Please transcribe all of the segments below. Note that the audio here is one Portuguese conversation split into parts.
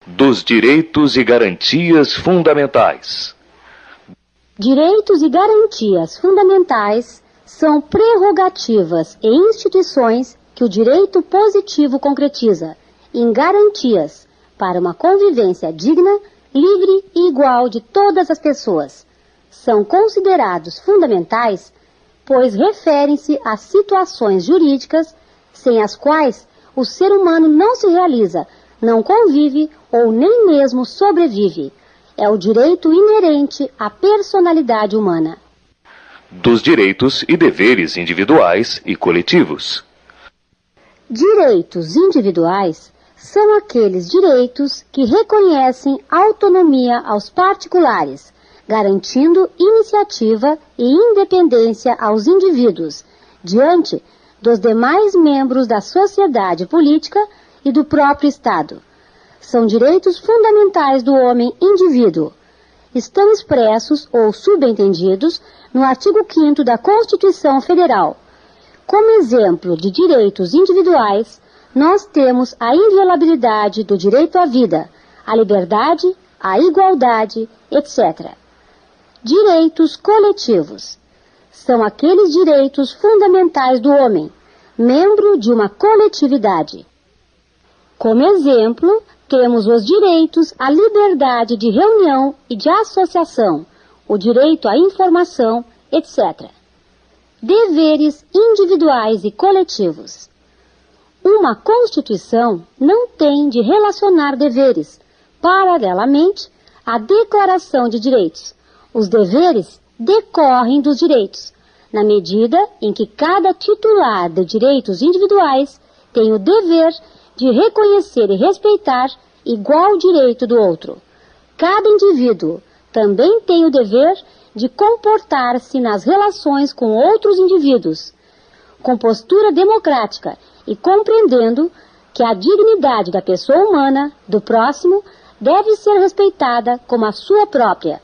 Dos direitos e garantias fundamentais. Direitos e garantias fundamentais são prerrogativas e instituições que o direito positivo concretiza em garantias para uma convivência digna, livre e igual de todas as pessoas. São considerados fundamentais, pois referem-se a situações jurídicas sem as quais o ser humano não se realiza, não convive ou nem mesmo sobrevive. É o direito inerente à personalidade humana. Dos direitos e deveres individuais e coletivos. Direitos individuais são aqueles direitos que reconhecem autonomia aos particulares, garantindo iniciativa e independência aos indivíduos, diante dos demais membros da sociedade política e do próprio Estado. São direitos fundamentais do homem indivíduo. Estão expressos ou subentendidos no artigo 5º da Constituição Federal. Como exemplo de direitos individuais, nós temos a inviolabilidade do direito à vida, à liberdade, à igualdade, etc. Direitos coletivos. São aqueles direitos fundamentais do homem, membro de uma coletividade. Como exemplo, temos os direitos à liberdade de reunião e de associação, o direito à informação, etc. Deveres individuais e coletivos. Uma Constituição não tem de relacionar deveres, paralelamente à Declaração de Direitos. Os deveres decorrem dos direitos, na medida em que cada titular de direitos individuais tem o dever de reconhecer e respeitar igual direito do outro. Cada indivíduo também tem o dever de comportar-se nas relações com outros indivíduos, com postura democrática e compreendendo que a dignidade da pessoa humana, do próximo, deve ser respeitada como a sua própria.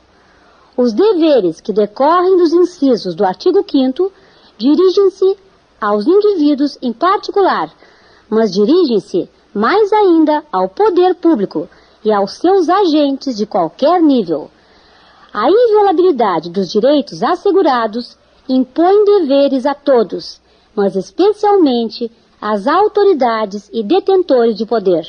Os deveres que decorrem dos incisos do artigo 5º dirigem-se aos indivíduos em particular, mas dirigem-se mais ainda ao poder público e aos seus agentes de qualquer nível. A inviolabilidade dos direitos assegurados impõe deveres a todos, mas especialmente às autoridades e detentores de poder.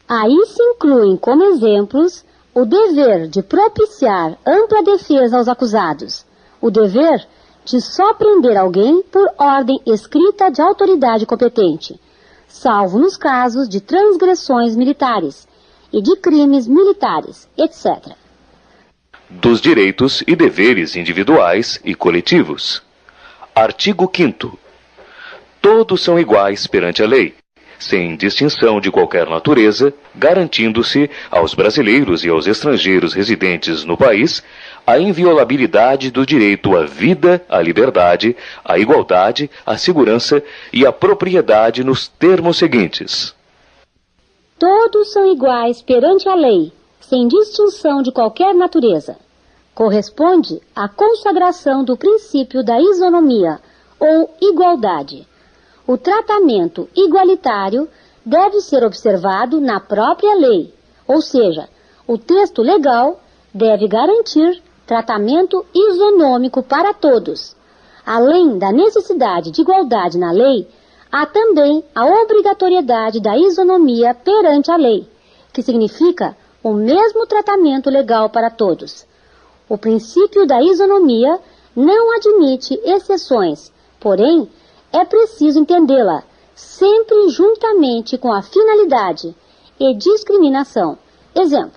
Aí se incluem como exemplos o dever de propiciar ampla defesa aos acusados, o dever de só prender alguém por ordem escrita de autoridade competente, salvo nos casos de transgressões militares e de crimes militares, etc. Dos direitos e deveres individuais e coletivos. Artigo 5º. Todos são iguais perante a lei, sem distinção de qualquer natureza, garantindo-se aos brasileiros e aos estrangeiros residentes no país a inviolabilidade do direito à vida, à liberdade, à igualdade, à segurança e à propriedade nos termos seguintes. Todos são iguais perante a lei, sem distinção de qualquer natureza. Corresponde à consagração do princípio da isonomia, ou igualdade. O tratamento igualitário deve ser observado na própria lei, ou seja, o texto legal deve garantir tratamento isonômico para todos. Além da necessidade de igualdade na lei, há também a obrigatoriedade da isonomia perante a lei, que significa o mesmo tratamento legal para todos. O princípio da isonomia não admite exceções, porém, é preciso entendê-la sempre juntamente com a finalidade e discriminação. Exemplo: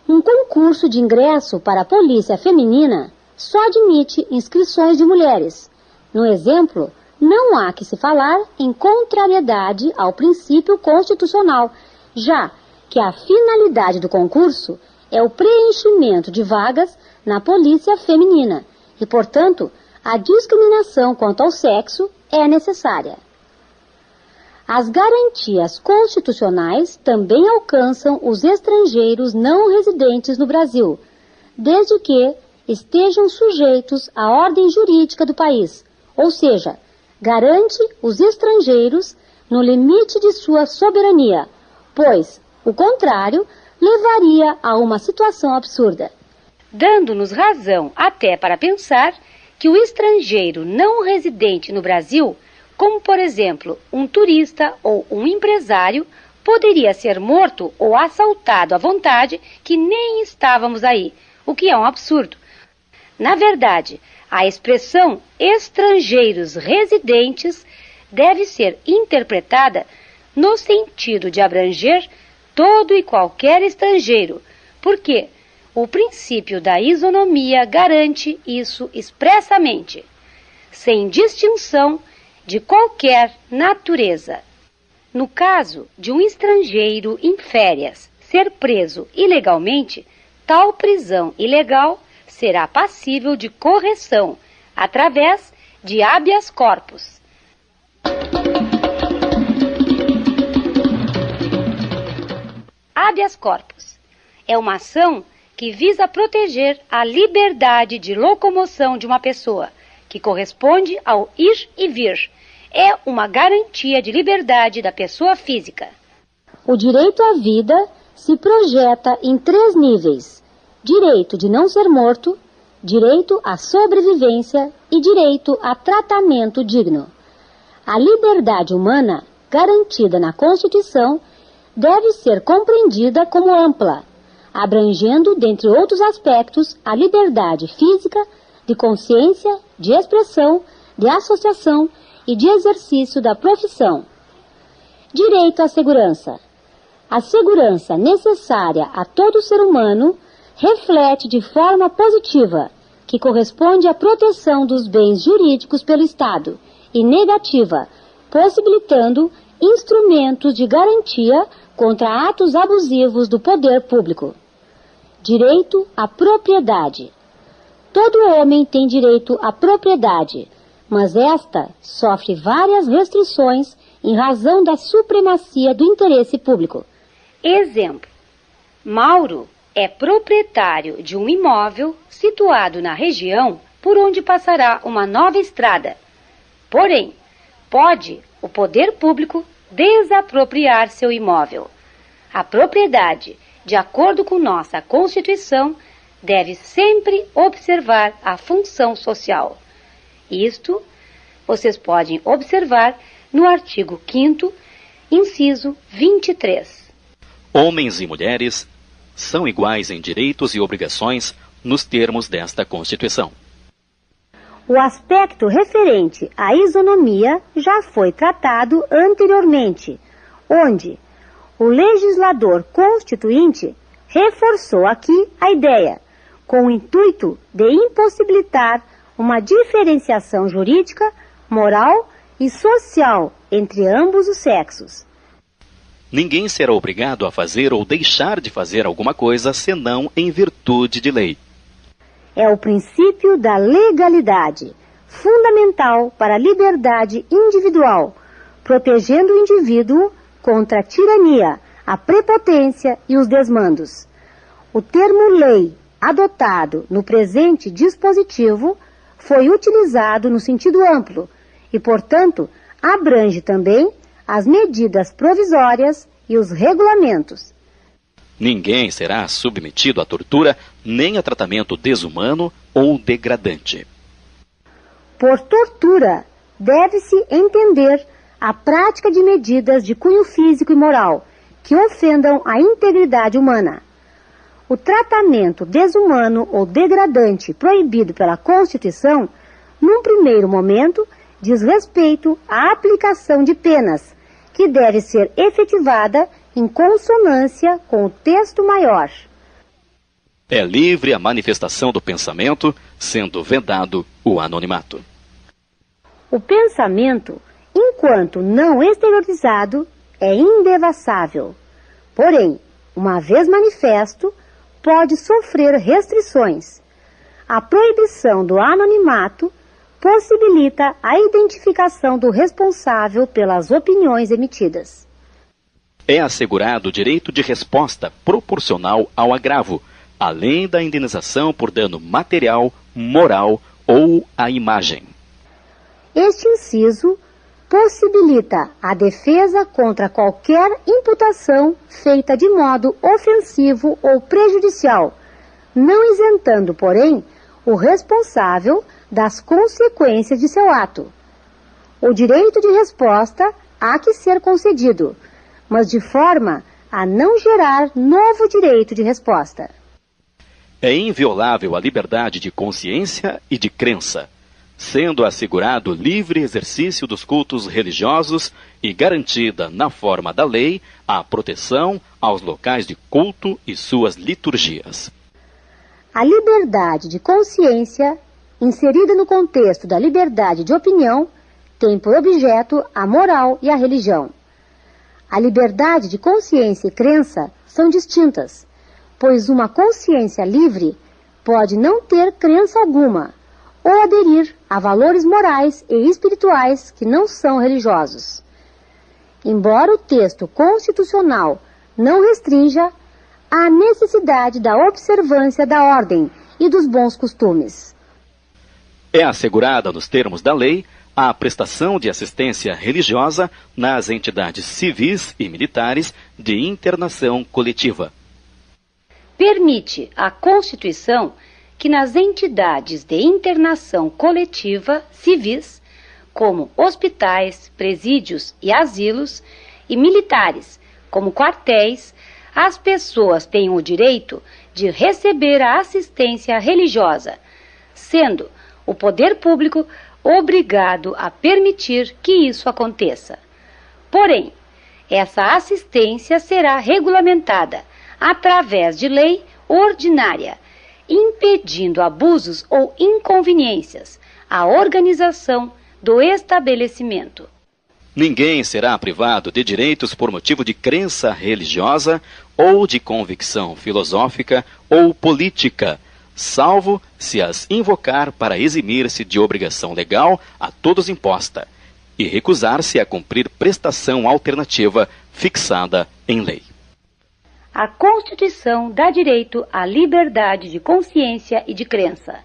um concurso de ingresso para a polícia feminina só admite inscrições de mulheres. No exemplo, não há que se falar em contrariedade ao princípio constitucional, já que a finalidade do concurso é o preenchimento de vagas na polícia feminina e, portanto, a discriminação quanto ao sexo é necessária. As garantias constitucionais também alcançam os estrangeiros não residentes no Brasil, desde que estejam sujeitos à ordem jurídica do país, ou seja, garante os estrangeiros no limite de sua soberania, pois O contrário levaria a uma situação absurda, dando-nos razão até para pensar que o estrangeiro não residente no Brasil, como por exemplo um turista ou um empresário, poderia ser morto ou assaltado à vontade que nem estávamos aí, o que é um absurdo. Na verdade, a expressão estrangeiros residentes deve ser interpretada no sentido de abranger todo e qualquer estrangeiro, porque o princípio da isonomia garante isso expressamente, sem distinção de qualquer natureza. No caso de um estrangeiro em férias ser preso ilegalmente, tal prisão ilegal será passível de correção através de habeas corpus. Habeas corpus é uma ação que visa proteger a liberdade de locomoção de uma pessoa, que corresponde ao ir e vir. É uma garantia de liberdade da pessoa física. O direito à vida se projeta em 3 níveis: direito de não ser morto, direito à sobrevivência e direito a tratamento digno. A liberdade humana, garantida na Constituição, deve ser compreendida como ampla, abrangendo, dentre outros aspectos, a liberdade física, de consciência, de expressão, de associação e de exercício da profissão. Direito à segurança. A segurança necessária a todo ser humano reflete de forma positiva, que corresponde à proteção dos bens jurídicos pelo Estado, e negativa, possibilitando instrumentos de garantia contra atos abusivos do poder público. Direito à propriedade. Todo homem tem direito à propriedade, mas esta sofre várias restrições em razão da supremacia do interesse público. Exemplo: Mauro é proprietário de um imóvel situado na região por onde passará uma nova estrada. Porém, pode o poder público desapropriar seu imóvel. A propriedade, de acordo com nossa Constituição, deve sempre observar a função social. Isto vocês podem observar no artigo 5º, inciso 23. Homens e mulheres são iguais em direitos e obrigações nos termos desta Constituição. O aspecto referente à isonomia já foi tratado anteriormente, onde o legislador constituinte reforçou aqui a ideia, com o intuito de impossibilitar uma diferenciação jurídica, moral e social entre ambos os sexos. Ninguém será obrigado a fazer ou deixar de fazer alguma coisa senão em virtude de lei. É o princípio da legalidade, fundamental para a liberdade individual, protegendo o indivíduo contra a tirania, a prepotência e os desmandos. O termo lei, adotado no presente dispositivo, foi utilizado no sentido amplo e, portanto, abrange também as medidas provisórias e os regulamentos. Ninguém será submetido à tortura nem a tratamento desumano ou degradante. Por tortura, deve-se entender a prática de medidas de cunho físico e moral que ofendam a integridade humana. O tratamento desumano ou degradante proibido pela Constituição, num primeiro momento, diz respeito à aplicação de penas, que deve ser efetivada em consonância com o texto maior. É livre a manifestação do pensamento, sendo vedado o anonimato. O pensamento, enquanto não exteriorizado, é indevassável. Porém, uma vez manifesto, pode sofrer restrições. A proibição do anonimato possibilita a identificação do responsável pelas opiniões emitidas. É assegurado o direito de resposta proporcional ao agravo, além da indenização por dano material, moral ou à imagem. Este inciso possibilita a defesa contra qualquer imputação feita de modo ofensivo ou prejudicial, não isentando, porém, o responsável das consequências de seu ato. O direito de resposta há que ser concedido, mas de forma a não gerar novo direito de resposta. É inviolável a liberdade de consciência e de crença, sendo assegurado livre exercício dos cultos religiosos e garantida, na forma da lei, a proteção aos locais de culto e suas liturgias. A liberdade de consciência, inserida no contexto da liberdade de opinião, tem por objeto a moral e a religião. A liberdade de consciência e crença são distintas, pois uma consciência livre pode não ter crença alguma ou aderir a valores morais e espirituais que não são religiosos. Embora o texto constitucional não restrinja a necessidade da observância da ordem e dos bons costumes. É assegurada, nos termos da lei, a prestação de assistência religiosa nas entidades civis e militares de internação coletiva. Permite a Constituição que nas entidades de internação coletiva civis, como hospitais, presídios e asilos, e militares, como quartéis, as pessoas tenham o direito de receber a assistência religiosa, sendo o poder público obrigado a permitir que isso aconteça. Porém, essa assistência será regulamentada através de lei ordinária, impedindo abusos ou inconveniências à organização do estabelecimento. Ninguém será privado de direitos por motivo de crença religiosa ou de convicção filosófica ou política, salvo se as invocar para eximir-se de obrigação legal a todos imposta e recusar-se a cumprir prestação alternativa fixada em lei. A Constituição dá direito à liberdade de consciência e de crença,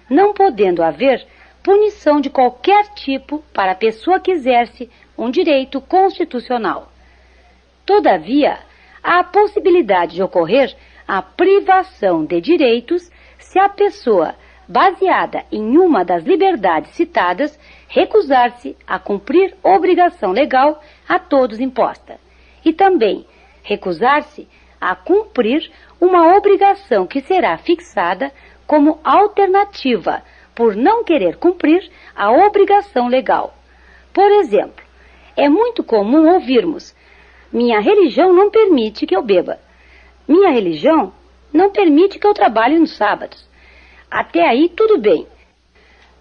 não podendo haver punição de qualquer tipo para a pessoa que exerce um direito constitucional. Todavia, há a possibilidade de ocorrer a privação de direitos se a pessoa, baseada em uma das liberdades citadas, recusar-se a cumprir obrigação legal a todos imposta, e também recusar-se a cumprir uma obrigação que será fixada como alternativa por não querer cumprir a obrigação legal. Por exemplo, é muito comum ouvirmos: minha religião não permite que eu beba. Minha religião não permite que eu trabalhe nos sábados. Até aí tudo bem.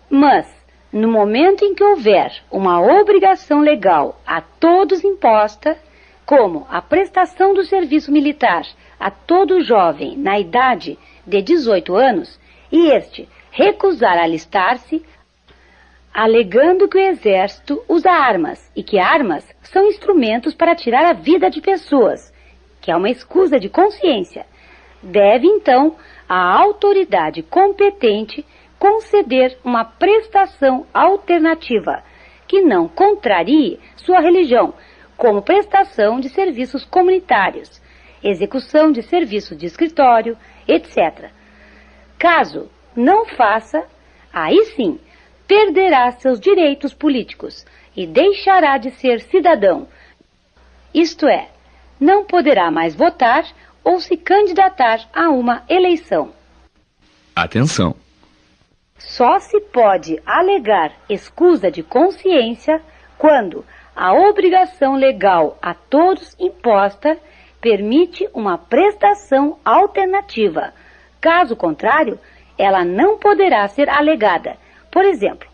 Mas, no momento em que houver uma obrigação legal a todos imposta, como a prestação do serviço militar a todo jovem na idade de 18 anos, e este recusar alistar-se, alegando que o exército usa armas e que armas são instrumentos para tirar a vida de pessoas, que é uma escusa de consciência, deve então a autoridade competente conceder uma prestação alternativa que não contrarie sua religião, como prestação de serviços comunitários, execução de serviços de escritório, etc. Caso não faça, aí sim, perderá seus direitos políticos e deixará de ser cidadão. Isto é, não poderá mais votar ou se candidatar a uma eleição. Atenção! Só se pode alegar escusa de consciência quando a obrigação legal a todos imposta permite uma prestação alternativa. Caso contrário, ela não poderá ser alegada. Por exemplo,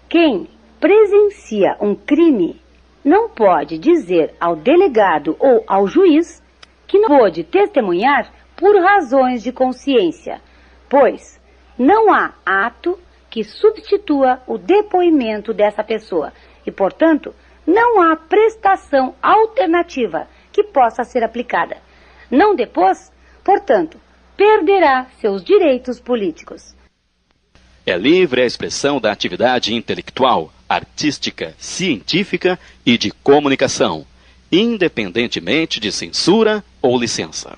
quem presencia um crime não pode dizer ao delegado ou ao juiz que não pôde testemunhar por razões de consciência, pois não há ato que substitua o depoimento dessa pessoa e, portanto, não há prestação alternativa que possa ser aplicada. Não depôs, portanto, perderá seus direitos políticos. É livre a expressão da atividade intelectual, artística, científica e de comunicação, independentemente de censura ou licença.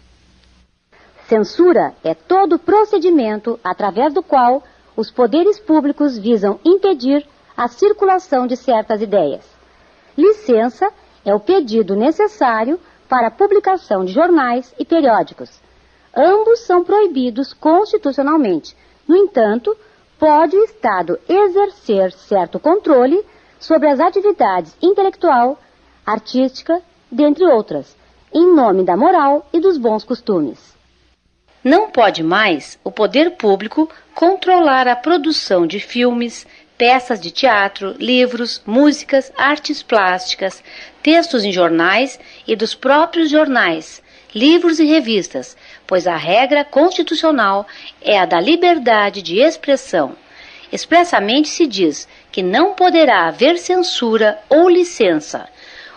Censura é todo procedimento através do qual os poderes públicos visam impedir a circulação de certas ideias. Licença é o pedido necessário para a publicação de jornais e periódicos. Ambos são proibidos constitucionalmente. No entanto, pode o Estado exercer certo controle sobre as atividades intelectual, artística, dentre outras, em nome da moral e dos bons costumes. Não pode mais o poder público controlar a produção de filmes, peças de teatro, livros, músicas, artes plásticas, textos em jornais e dos próprios jornais, livros e revistas, pois a regra constitucional é a da liberdade de expressão. Expressamente se diz que não poderá haver censura ou licença.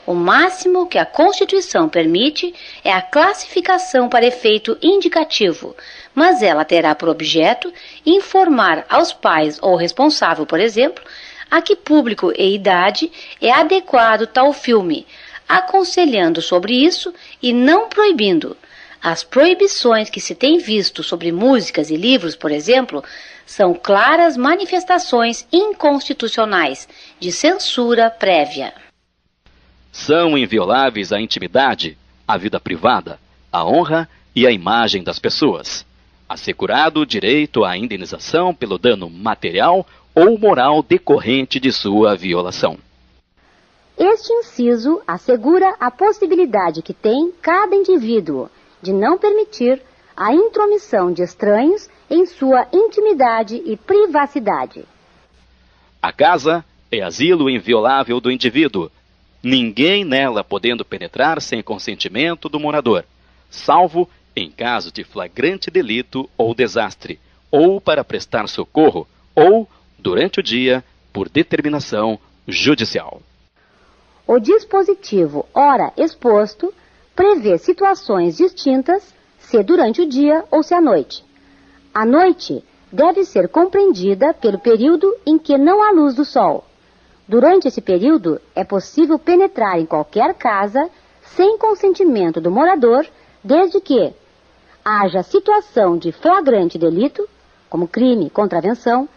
O máximo que a Constituição permite é a classificação para efeito indicativo, mas ela terá por objeto informar aos pais ou responsável, por exemplo, a que público e idade é adequado tal filme, aconselhando sobre isso e não proibindo. As proibições que se tem visto sobre músicas e livros, por exemplo, são claras manifestações inconstitucionais de censura prévia. São invioláveis a intimidade, a vida privada, a honra e a imagem das pessoas, assegurado o direito à indenização pelo dano material ou moral decorrente de sua violação. Este inciso assegura a possibilidade que tem cada indivíduo de não permitir a intromissão de estranhos em sua intimidade e privacidade. A casa é asilo inviolável do indivíduo, ninguém nela podendo penetrar sem consentimento do morador, salvo em caso de flagrante delito ou desastre, ou para prestar socorro, ou, durante o dia, por determinação judicial. O dispositivo ora exposto prevê situações distintas, se durante o dia ou se à noite. A noite deve ser compreendida pelo período em que não há luz do sol. Durante esse período, é possível penetrar em qualquer casa sem consentimento do morador, desde que haja situação de flagrante delito, como crime, contravenção,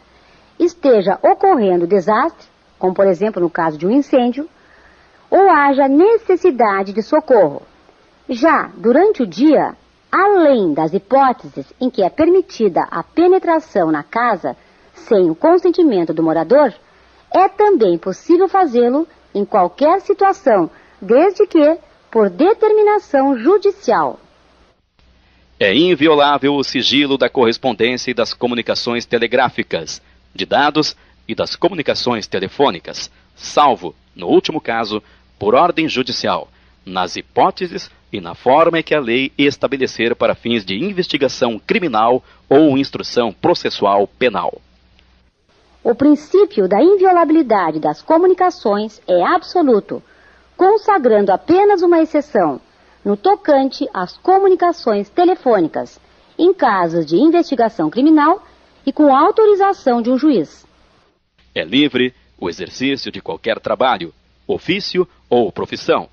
esteja ocorrendo desastre, como por exemplo no caso de um incêndio, ou haja necessidade de socorro. Já durante o dia, além das hipóteses em que é permitida a penetração na casa sem o consentimento do morador, é também possível fazê-lo em qualquer situação, desde que por determinação judicial. É inviolável o sigilo da correspondência e das comunicações telegráficas, de dados e das comunicações telefônicas, salvo, no último caso, por ordem judicial, nas hipóteses e na forma em que a lei estabelecer para fins de investigação criminal ou instrução processual penal. O princípio da inviolabilidade das comunicações é absoluto, consagrando apenas uma exceção, no tocante às comunicações telefônicas, em casos de investigação criminal e com autorização de um juiz. É livre o exercício de qualquer trabalho, ofício ou profissão,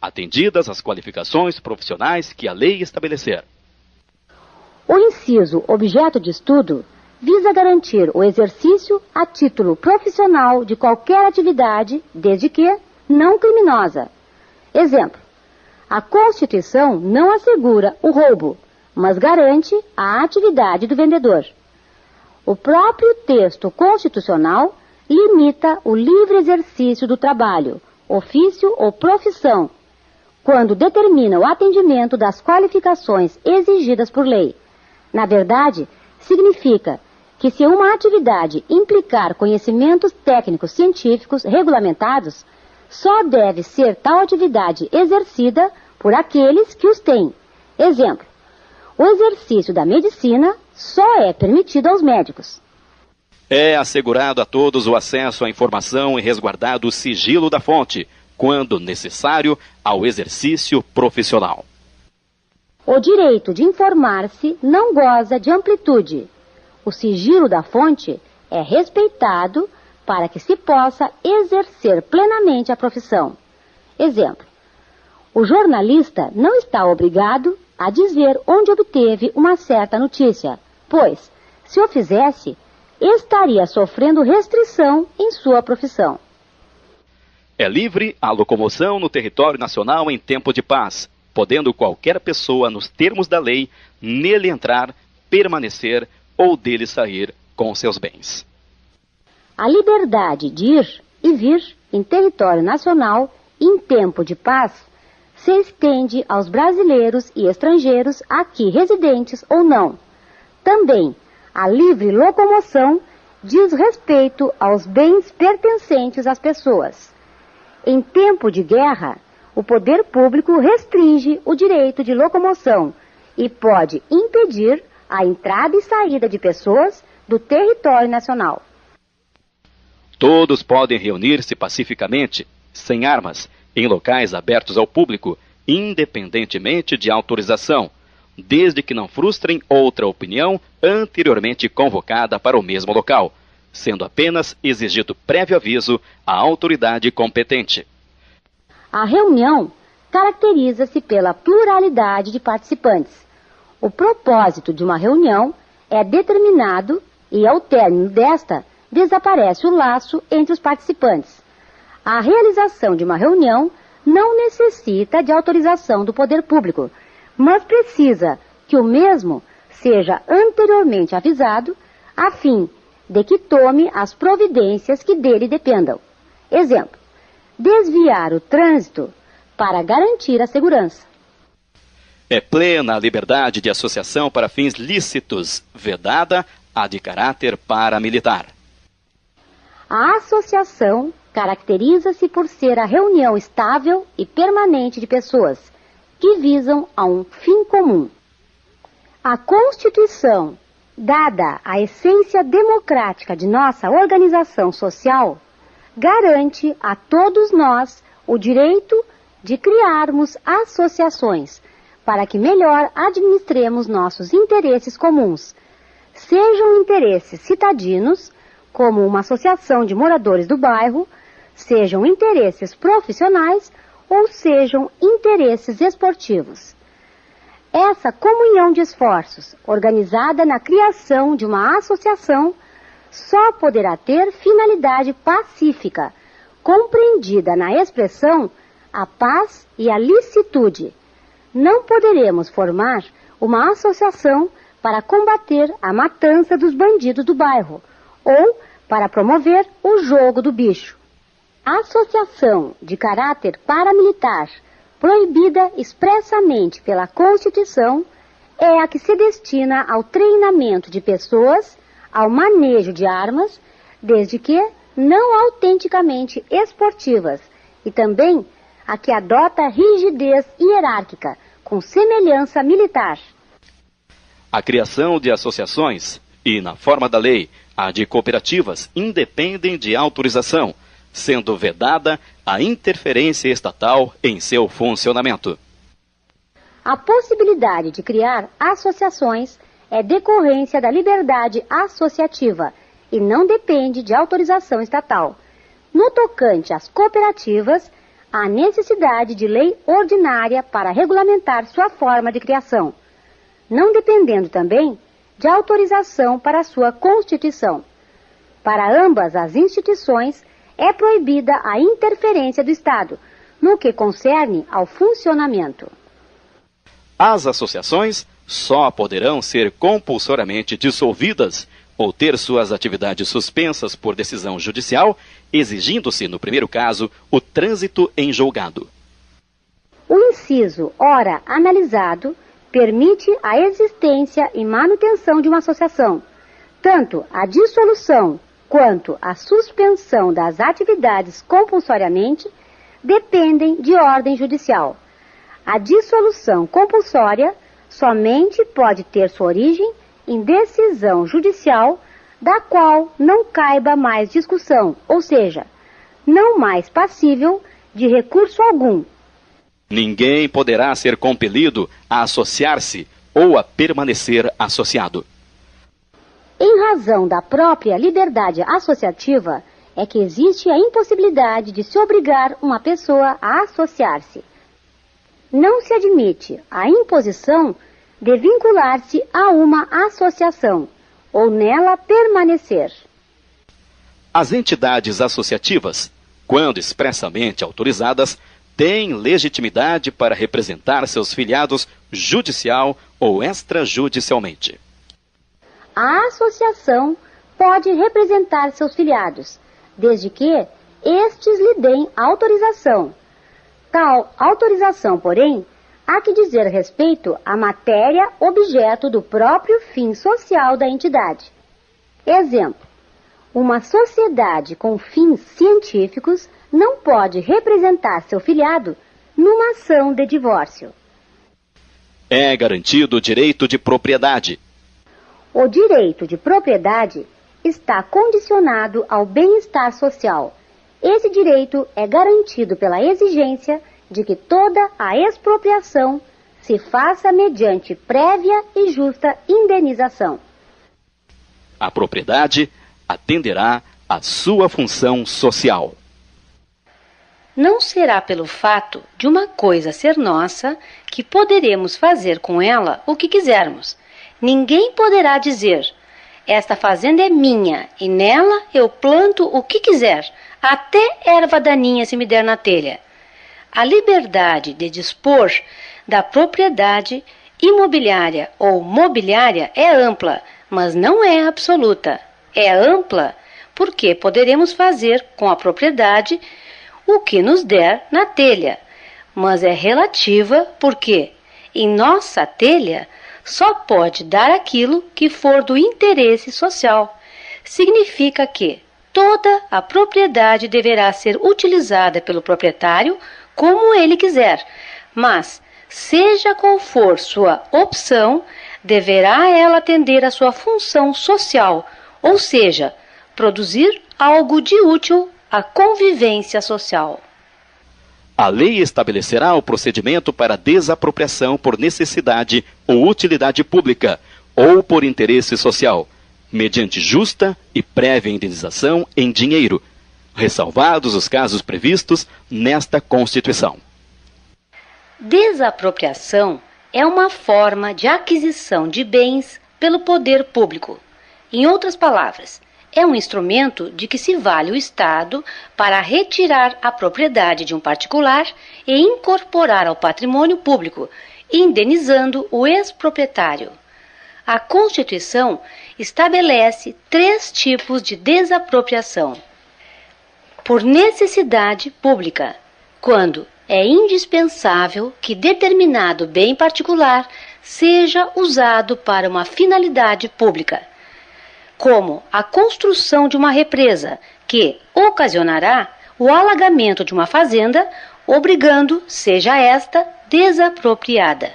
atendidas as qualificações profissionais que a lei estabelecer. O inciso objeto de estudo visa garantir o exercício a título profissional de qualquer atividade, desde que não criminosa. Exemplo: a Constituição não assegura o roubo, mas garante a atividade do vendedor. O próprio texto constitucional limita o livre exercício do trabalho, ofício ou profissão, quando determina o atendimento das qualificações exigidas por lei. Na verdade, significa que se uma atividade implicar conhecimentos técnicos científicos regulamentados, só deve ser tal atividade exercida por aqueles que os têm. Exemplo: o exercício da medicina só é permitido aos médicos. É assegurado a todos o acesso à informação e resguardado o sigilo da fonte, quando necessário, ao exercício profissional. O direito de informar-se não goza de amplitude. O sigilo da fonte é respeitado para que se possa exercer plenamente a profissão. Exemplo: o jornalista não está obrigado a dizer onde obteve uma certa notícia, pois, se o fizesse, estaria sofrendo restrição em sua profissão. É livre a locomoção no território nacional em tempo de paz, podendo qualquer pessoa, nos termos da lei, nele entrar, permanecer ou dele sair com seus bens. A liberdade de ir e vir em território nacional em tempo de paz se estende aos brasileiros e estrangeiros aqui residentes ou não. Também a livre locomoção diz respeito aos bens pertencentes às pessoas. Em tempo de guerra, o poder público restringe o direito de locomoção e pode impedir a entrada e saída de pessoas do território nacional. Todos podem reunir-se pacificamente, sem armas, em locais abertos ao público, independentemente de autorização, desde que não frustrem outra opinião anteriormente convocada para o mesmo local, sendo apenas exigido prévio aviso à autoridade competente. A reunião caracteriza-se pela pluralidade de participantes. O propósito de uma reunião é determinado e, ao término desta, desaparece o laço entre os participantes. A realização de uma reunião não necessita de autorização do poder público, mas precisa que o mesmo seja anteriormente avisado, a fim de que tome as providências que dele dependam. Exemplo: desviar o trânsito para garantir a segurança. É plena a liberdade de associação para fins lícitos, vedada a de caráter paramilitar. A associação caracteriza-se por ser a reunião estável e permanente de pessoas que visam a um fim comum. A Constituição, dada a essência democrática de nossa organização social, garante a todos nós o direito de criarmos associações para que melhor administremos nossos interesses comuns, sejam interesses citadinos, como uma associação de moradores do bairro, sejam interesses profissionais ou sejam interesses esportivos. Essa comunhão de esforços, organizada na criação de uma associação, só poderá ter finalidade pacífica, compreendida na expressão a paz e a licitude. Não poderemos formar uma associação para combater a matança dos bandidos do bairro ou para promover o jogo do bicho. A associação de caráter paramilitar, proibida expressamente pela Constituição, é a que se destina ao treinamento de pessoas, ao manejo de armas, desde que não autenticamente esportivas, e também a que adota rigidez hierárquica, com semelhança militar. A criação de associações e, na forma da lei, a de cooperativas independem de autorização, sendo vedada a interferência estatal em seu funcionamento. A possibilidade de criar associações é decorrência da liberdade associativa e não depende de autorização estatal. No tocante às cooperativas, há necessidade de lei ordinária para regulamentar sua forma de criação, não dependendo também de autorização para sua constituição. Para ambas as instituições, é proibida a interferência do Estado, no que concerne ao funcionamento. As associações só poderão ser compulsoriamente dissolvidas ou ter suas atividades suspensas por decisão judicial, exigindo-se, no primeiro caso, o trânsito em julgado. O inciso ora analisado permite a existência e manutenção de uma associação. Tanto a dissolução quanto a suspensão das atividades compulsoriamente dependem de ordem judicial. A dissolução compulsória somente pode ter sua origem em decisão judicial da qual não caiba mais discussão, ou seja, não mais passível de recurso algum. Ninguém poderá ser compelido a associar-se ou a permanecer associado. Em razão da própria liberdade associativa, é que existe a impossibilidade de se obrigar uma pessoa a associar-se. Não se admite a imposição de vincular-se a uma associação ou nela permanecer. As entidades associativas, quando expressamente autorizadas, têm legitimidade para representar seus filiados judicial ou extrajudicialmente. A associação pode representar seus filiados, desde que estes lhe deem autorização. Tal autorização, porém, há que dizer respeito à matéria objeto do próprio fim social da entidade. Exemplo: uma sociedade com fins científicos não pode representar seu filiado numa ação de divórcio. É garantido o direito de propriedade. O direito de propriedade está condicionado ao bem-estar social. Esse direito é garantido pela exigência de que toda a expropriação se faça mediante prévia e justa indenização. A propriedade atenderá à sua função social. Não será pelo fato de uma coisa ser nossa que poderemos fazer com ela o que quisermos. Ninguém poderá dizer: esta fazenda é minha e nela eu planto o que quiser, até erva daninha se me der na telha. A liberdade de dispor da propriedade imobiliária ou mobiliária é ampla, mas não é absoluta. É ampla porque poderemos fazer com a propriedade o que nos der na telha, mas é relativa porque, em nossa telha, só pode dar aquilo que for do interesse social. Significa que toda a propriedade deverá ser utilizada pelo proprietário como ele quiser, mas, seja qual for sua opção, deverá ela atender à sua função social, ou seja, produzir algo de útil à convivência social. A lei estabelecerá o procedimento para desapropriação por necessidade ou utilidade pública ou por interesse social, mediante justa e prévia indenização em dinheiro, ressalvados os casos previstos nesta Constituição. Desapropriação é uma forma de aquisição de bens pelo poder público. Em outras palavras, é um instrumento de que se vale o Estado para retirar a propriedade de um particular e incorporar ao patrimônio público, indenizando o ex-proprietário. A Constituição estabelece 3 tipos de desapropriação. Por necessidade pública, quando é indispensável que determinado bem particular seja usado para uma finalidade pública, como a construção de uma represa que ocasionará o alagamento de uma fazenda, obrigando seja esta desapropriada.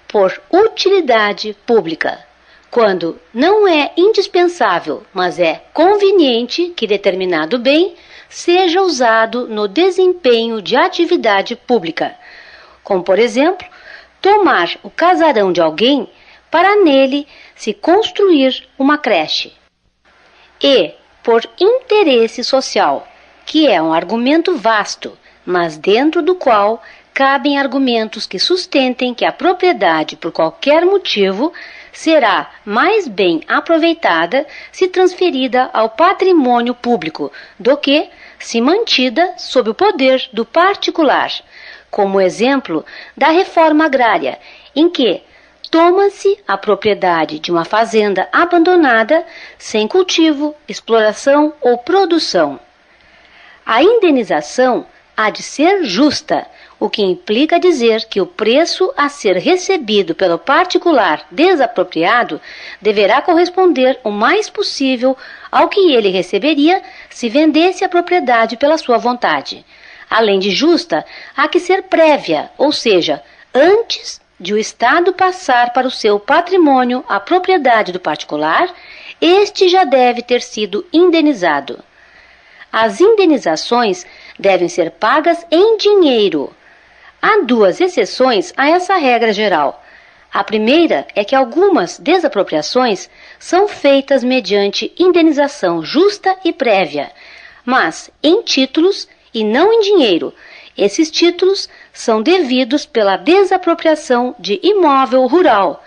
Por utilidade pública, quando não é indispensável, mas é conveniente que determinado bem seja usado no desempenho de atividade pública, como, por exemplo, tomar o casarão de alguém para nele se construir uma creche. E por interesse social, que é um argumento vasto, mas dentro do qual cabem argumentos que sustentem que a propriedade, por qualquer motivo, será mais bem aproveitada se transferida ao patrimônio público do que se mantida sob o poder do particular, como exemplo da reforma agrária, em que toma-se a propriedade de uma fazenda abandonada sem cultivo, exploração ou produção. A indenização há de ser justa, o que implica dizer que o preço a ser recebido pelo particular desapropriado deverá corresponder o mais possível ao que ele receberia se vendesse a propriedade pela sua vontade. Além de justa, há que ser prévia, ou seja, antes de o Estado passar para o seu patrimônio a propriedade do particular, este já deve ter sido indenizado. As indenizações devem ser pagas em dinheiro. Há 2 exceções a essa regra geral. A primeira é que algumas desapropriações são feitas mediante indenização justa e prévia. mas em títulos e não em dinheiro. Esses títulos são devidos pela desapropriação de imóvel rural,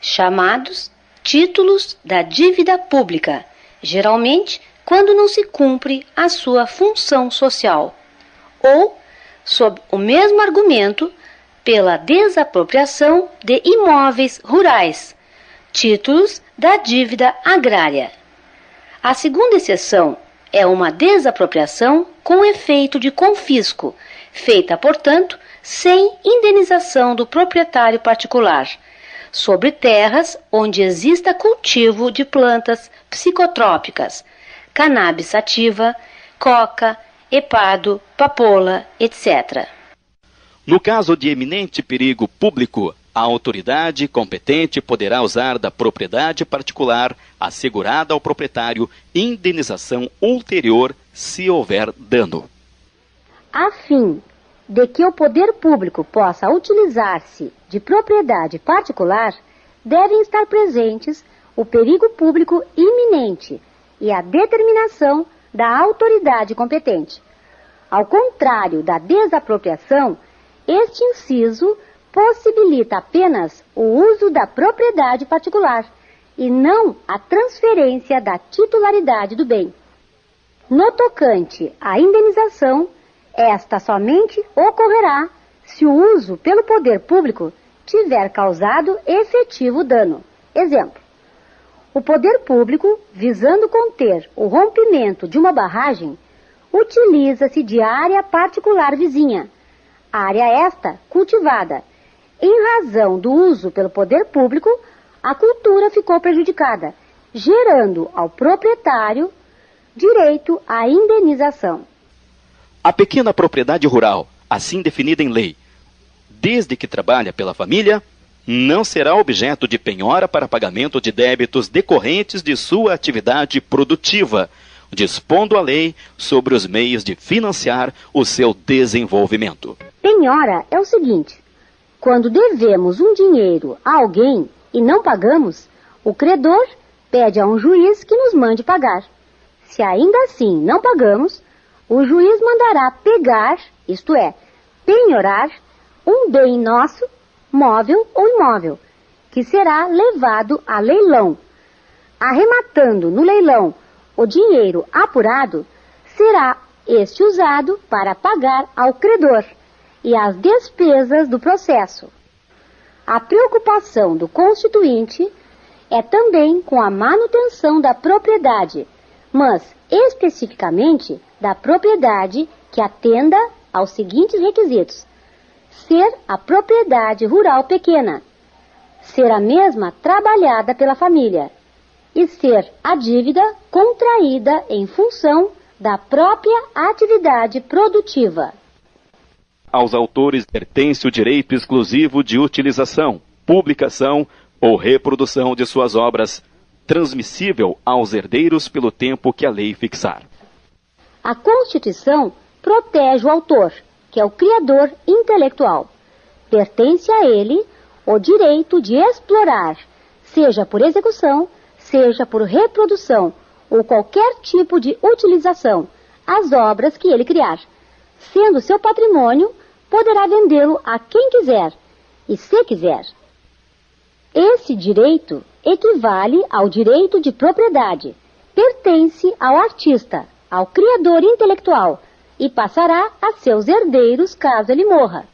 chamados títulos da dívida pública, geralmente quando não se cumpre a sua função social, ou, sob o mesmo argumento, pela desapropriação de imóveis rurais, títulos da dívida agrária. A segunda exceção é uma desapropriação com efeito de confisco, feita, portanto, sem indenização do proprietário particular, sobre terras onde exista cultivo de plantas psicotrópicas, cannabis sativa, coca, epado, papoula, etc. No caso de eminente perigo público, a autoridade competente poderá usar da propriedade particular assegurada ao proprietário indenização ulterior se houver dano. A fim de que o poder público possa utilizar-se de propriedade particular, devem estar presentes o perigo público iminente e a determinação da autoridade competente. Ao contrário da desapropriação, este inciso possibilita apenas o uso da propriedade particular e não a transferência da titularidade do bem. No tocante à indenização, esta somente ocorrerá se o uso pelo poder público tiver causado efetivo dano. Exemplo: o poder público, visando conter o rompimento de uma barragem, utiliza-se de área particular vizinha, área esta cultivada. Em razão do uso pelo poder público, a cultura ficou prejudicada, gerando ao proprietário direito à indenização. A pequena propriedade rural, assim definida em lei, desde que trabalha pela família, não será objeto de penhora para pagamento de débitos decorrentes de sua atividade produtiva, dispondo a lei sobre os meios de financiar o seu desenvolvimento. Penhora é o seguinte: quando devemos um dinheiro a alguém e não pagamos, o credor pede a um juiz que nos mande pagar. Se ainda assim não pagamos, o juiz mandará pegar, isto é, penhorar, um bem nosso, móvel ou imóvel, que será levado a leilão. Arrematando no leilão o dinheiro apurado, será este usado para pagar ao credor e as despesas do processo. A preocupação do constituinte é também com a manutenção da propriedade, mas especificamente da propriedade que atenda aos seguintes requisitos: ser a propriedade rural pequena, ser a mesma trabalhada pela família e ser a dívida contraída em função da própria atividade produtiva. Aos autores pertence o direito exclusivo de utilização, publicação ou reprodução de suas obras, transmissível aos herdeiros pelo tempo que a lei fixar. A Constituição protege o autor, que é o criador intelectual. Pertence a ele o direito de explorar, seja por execução, seja por reprodução ou qualquer tipo de utilização, as obras que ele criar. Sendo seu patrimônio, poderá vendê-lo a quem quiser e se quiser. Esse direito equivale ao direito de propriedade, pertence ao artista, ao criador intelectual, e passará a seus herdeiros caso ele morra.